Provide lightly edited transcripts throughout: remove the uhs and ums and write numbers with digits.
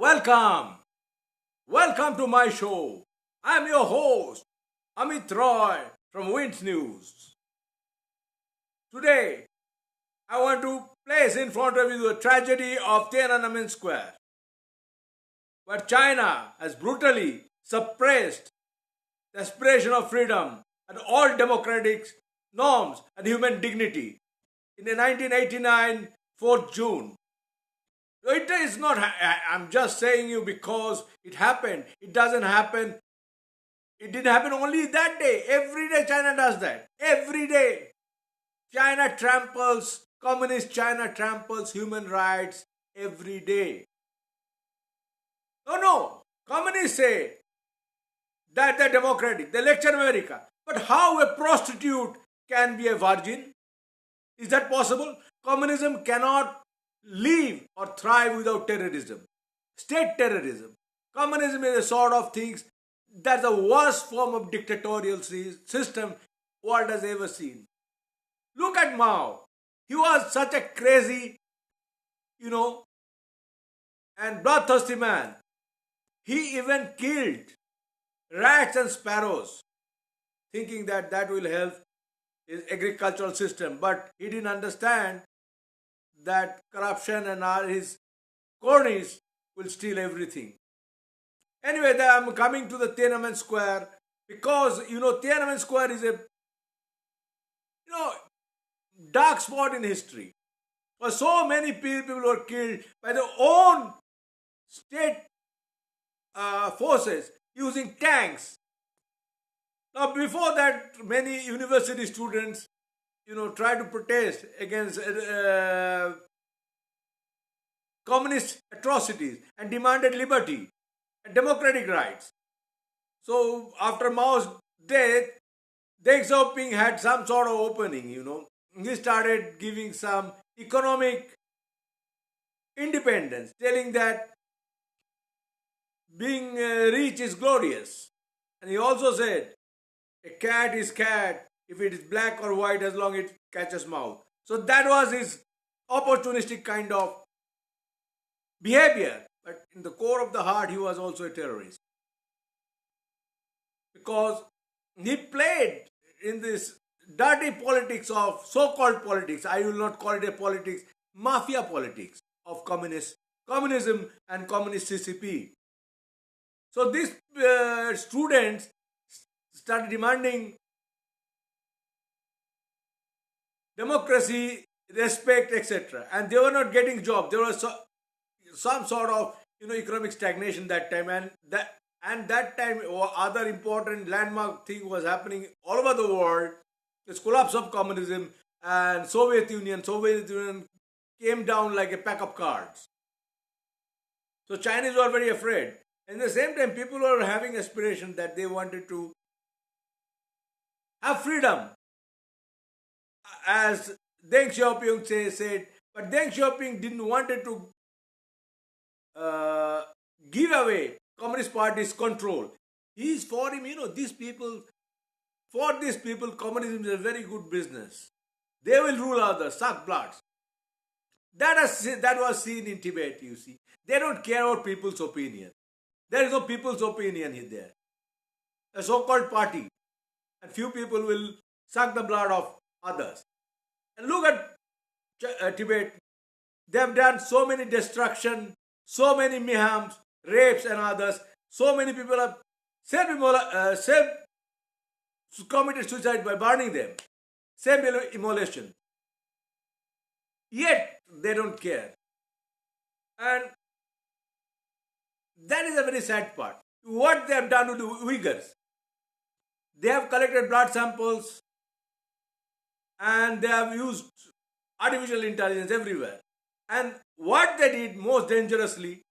Welcome. Welcome to my show. I'm your host, Amit Roy from Winds News. Today, I want to place in front of you the tragedy of Tiananmen Square, where China has brutally suppressed the aspiration of freedom and all democratic norms and human dignity in the 1989 4th June. It is not, I'm just saying you because it happened. It doesn't happen. It didn't happen only that day. Every day China does that. Every day. Communist China tramples human rights every day. No. Communists say that they're democratic. They lecture America. But how a prostitute can be a virgin? Is that possible? Communism cannot live or thrive without terrorism. State terrorism. Communism is a sort of things that's the worst form of dictatorial system world has ever seen. Look at Mao. He was such a crazy, you know, and bloodthirsty man. He even killed rats and sparrows, thinking that that will help his agricultural system. But he didn't understand that corruption and all his cronies will steal everything. Anyway, I'm coming to the Tiananmen Square because Tiananmen Square is a dark spot in history. For so many people were killed by their own state forces using tanks. Now, before that, many university students, tried to protest against communist atrocities and demanded liberty and democratic rights. So, after Mao's death, Deng Xiaoping had some sort of opening. He started giving some economic independence, telling that being rich is glorious. And he also said, a cat is cat if it is black or white as long as it catches mouse. So that was his opportunistic kind of behavior. But in the core of the heart, he was also a terrorist. Because he played in this dirty politics of so-called politics. I will not call it a politics, mafia politics of communism and communist CCP. So these students started demanding democracy, respect, etc. And they were not getting jobs. There was some sort of economic stagnation that time, and that time other important landmark thing was happening all over the world. This collapse of communism and Soviet Union came down like a pack of cards. So Chinese were very afraid. And at the same time, people were having aspiration that they wanted to have freedom. As Deng Xiaoping said, but Deng Xiaoping didn't wanted to give away Communist Party's control. He's for him, for these people, communism is a very good business. They will rule others, suck bloods. That was seen in Tibet, you see. They don't care about people's opinion. There is no people's opinion in there. A so-called party. And few people will suck the blood of others. And look at Tibet. They have done so many destruction, so many mayhems, rapes and others. So many people have committed suicide by burning them. Self-immolation. Yet, they don't care. And that is a very sad part. What they have done to the Uyghurs. They have collected blood samples and they have used artificial intelligence everywhere. And what they did most dangerously,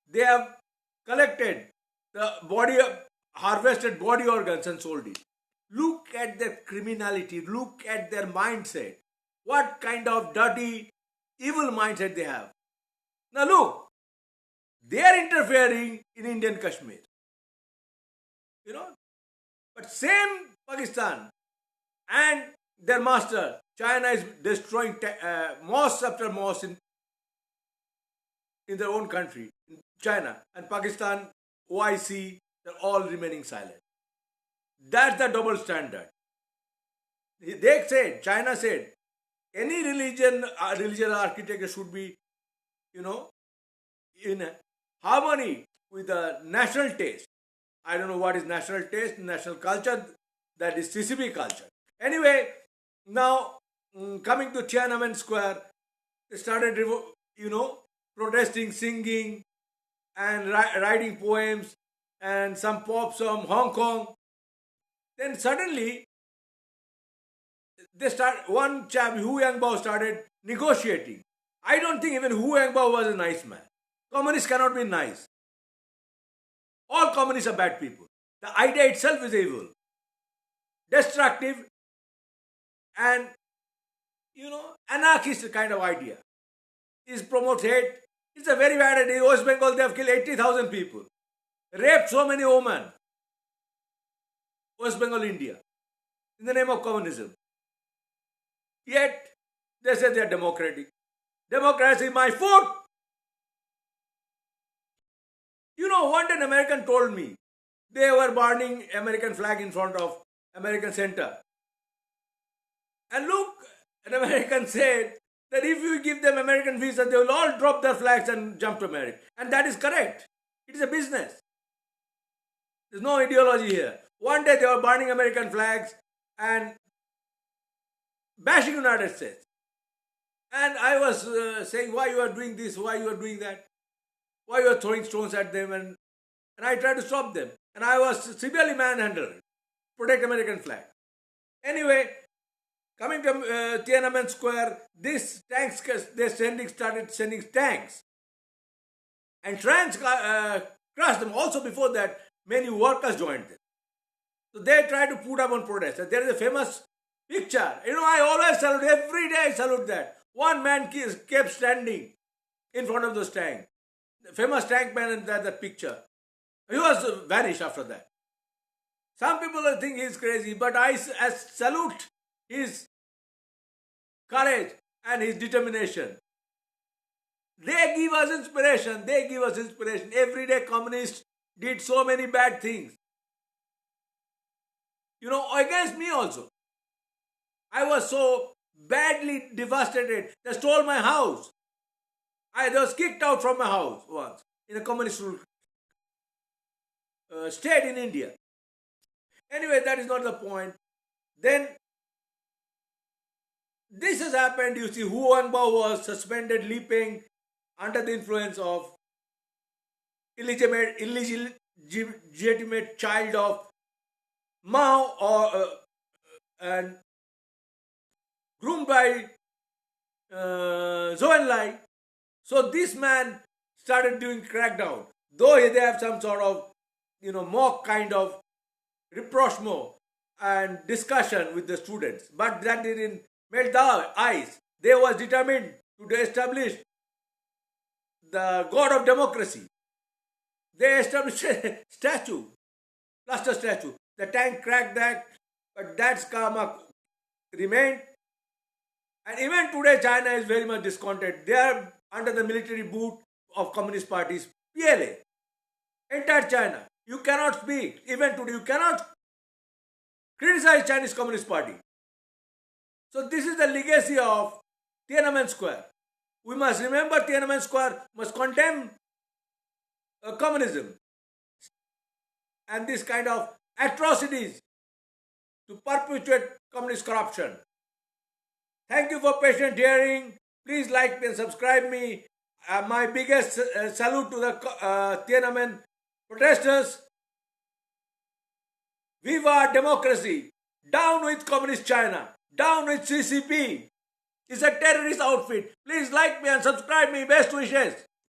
they have collected the harvested body organs and sold it. Look at their criminality. Look at their mindset. What kind of dirty, evil mindset they have. Now look, they are interfering in Indian Kashmir. But same Pakistan and their master, China is destroying mosque after mosque in in their own country, China and Pakistan, OIC, they're all remaining silent. That's the double standard. They said, China said, any religious architecture should be, you know, in harmony with the national taste. I don't know what is national taste, national culture, that is CCP culture. Anyway, now coming to Tiananmen Square, they started, protesting, singing, and writing poems, and some pop song, Hong Kong. Then suddenly, one chap, Hu Yangbao, started negotiating. I don't think even Hu Yangbao was a nice man. Communists cannot be nice. All communists are bad people. The idea itself is evil, destructive, and, anarchist kind of idea. It promotes hate. It's a very bad idea. In West Bengal, they have killed 80,000 people. Raped so many women. West Bengal, India. In the name of communism. Yet, they say they are democratic. Democracy, my foot! One day an American told me, they were burning American flag in front of American Center. And look, an American said that if you give them American visa, they will all drop their flags and jump to America. And that is correct. It is a business. There's no ideology here. One day they were burning American flags and bashing United States. And I was saying, why you are doing this, why you are doing that, why you are throwing stones at them, and I tried to stop them. And I was severely manhandled. Protect American flag. Anyway, coming to Tiananmen Square, these tanks, they started sending tanks. And tanks crushed them. Also before that, many workers joined them. So they tried to put up on protest. There is a famous picture. I always salute, every day I salute that. One man kept standing in front of those tanks. The famous tank man in that picture. He was vanished after that. Some people think he's crazy, but I salute his courage and his determination. They give us inspiration. Every day communists did so many bad things. Against me also. I was so badly devastated. They stole my house. I was kicked out from my house once in a communist rule state in India. Anyway, that is not the point. Then, this has happened. You see, Hu Yangbao was suspended leaping under the influence of illegitimate child of Mao, and groomed by Zhou Enlai. So this man started doing crackdown. Though they have some sort of, mock kind of rapprochement and discussion with the students. But that didn't melt the ice. They was determined to establish the god of democracy. They established a statue, plaster statue. The tank cracked that, but that karma remained. And even today, China is very much discontented. They are under the military boot of communist parties, PLA. Entire China. You cannot speak. Even today, you cannot criticize Chinese Communist Party. So this is the legacy of Tiananmen Square. We must remember Tiananmen Square must condemn communism and this kind of atrocities to perpetuate communist corruption. Thank you for patient hearing. Please like and subscribe me. My biggest salute to the Tiananmen protesters. Viva democracy! Down with communist China! Down with CCP! It's a terrorist outfit. Please like me and subscribe me. Best wishes.